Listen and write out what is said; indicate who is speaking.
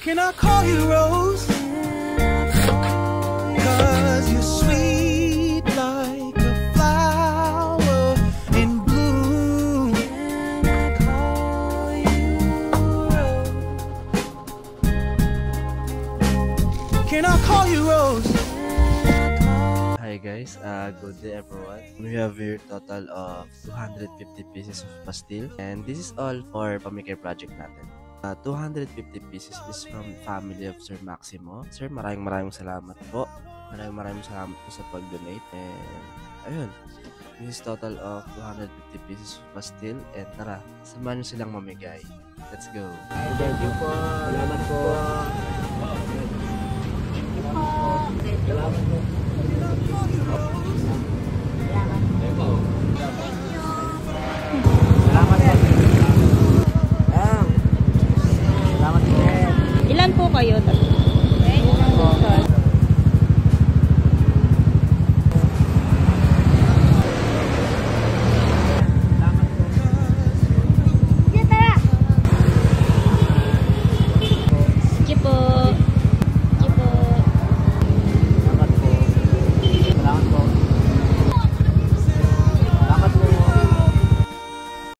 Speaker 1: Can I call you Rose? 'Cause you're sweet like a flower in bloom. Can I call you Rose?
Speaker 2: Hi guys, good day everyone. We have here total of 250 pieces of pastil, and this is all for pamigay project natin. 250 pieces is from family of Sir Maximo. Sir, maraming salamat po. Maraming salamat po sa pag-donate. And ayun, this is total of 250 pieces of pastil, and tara, samahan nyo silang mamigay. Let's go.
Speaker 3: Thank you po. Salamat po. Salamat po.
Speaker 4: Ilan po kayo?